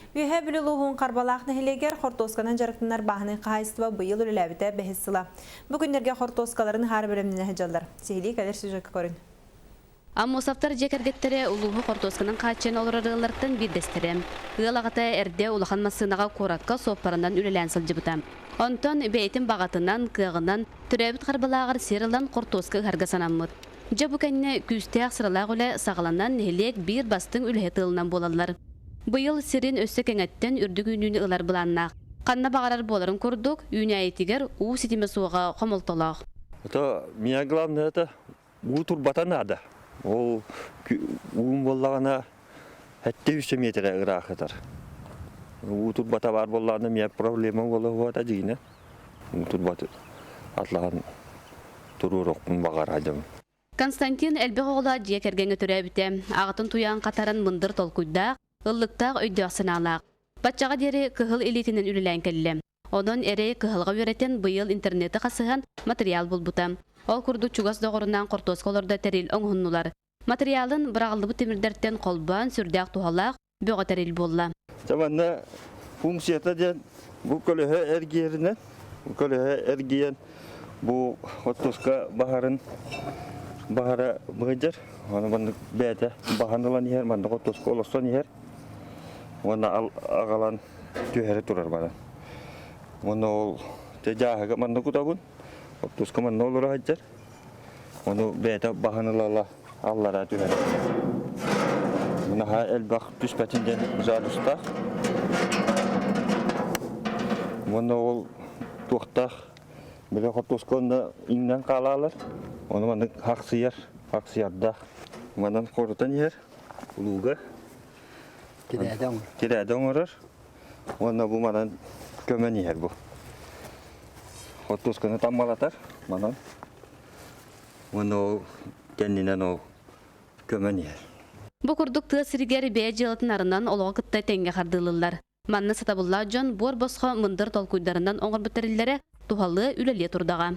Үйе білілуғын қарбалақ нәхелегер Хортосканан жарықтынар бағыны қайыстыва бұйыл үліләбіті бәхіссіла. Бүгіндерге Хортоскаларын хар бөліміне әжалдар. Сейлі кәдір сүжікі көрін. Аммосаптар жекергеттері улуғы Хортосканын қачен олырарыларттан биддестерем. Ғылағыта әрде улахан масынаға қоратқа соппарынан үлілән сылжыбытам. Онтон бәйтін бағатынан, кығынан, түрәбіт қарбалағыр серілан Хортоска ғарғасанаммыд. Жабу кәнне күстәқ сыралақ үлі сағаланан нелек бір бастың үлі тылынан болалар. Бұйыл сирин өссі кәңеттен үрдік үйнүйні ұлар бұланнақ. Қанна бағарар боларын көрдік, үйні әйтігер ұу сетіме суға қомылтолақ. Это меня главное это утурбата надо. Ол уым боллағана әтте 3 метр ырақытар. Утурбата бар боллағана мен проблема болы ғуата дейіне. Утурбата атлаған тұруырықпын бағар айдым. Константин Әлбіғоғыла жекергені түрәбіте. Ағытын туян қатарын мындыр толкуйдақ, ыллықтақ өйдіғсын алақ. Батчаға дері кығыл элитінен үлілән кәлі. Онын әрі кығылға өретен бұйыл интернеті қасыған материал бұлбұта. Ол күрді чугас доғырынан қортосколарда тәрел оңғыннулар. Материалын бірағылы бұ темірдерттен қолбан сүрдәқ туғалақ бөға тәрел болла. Заманна функцията ден бұл көлігі әргерінен, бұл қортоска бағара бұғыджар. Оны бәнді бәді бағандылан ер, бәнді қортоска олыстан ер. Оны ағалан түйәрі тұрар бара. Оны ол жағыға бәнді құтабын. Қортоска бәнді олыр ғаджар. Оны бәді бағанылала аллара түйәрі. Оны әлбақ түспәтінден жарыстақ. Оны ол тоқтақ. Біле қортоска оны иңнен қалалар. Оны бәнді қақсыярдақ. Мәнен қорытан ер, ұлуға. Келәді оңырыр. Оны бұл мәнен көмен ер бұл. Қортосканы таммалатар, мәнен. Оны ол кәнінен ол көмен ер. Бұ күрдік тұғысыргер бәй жылытын арынан олығы күтті тәңге қардылылар. Манны сатабылла жон бор босқа мындыр толкуйдарынан оңыр бұтариллері тухалы үлеле тұрдаға.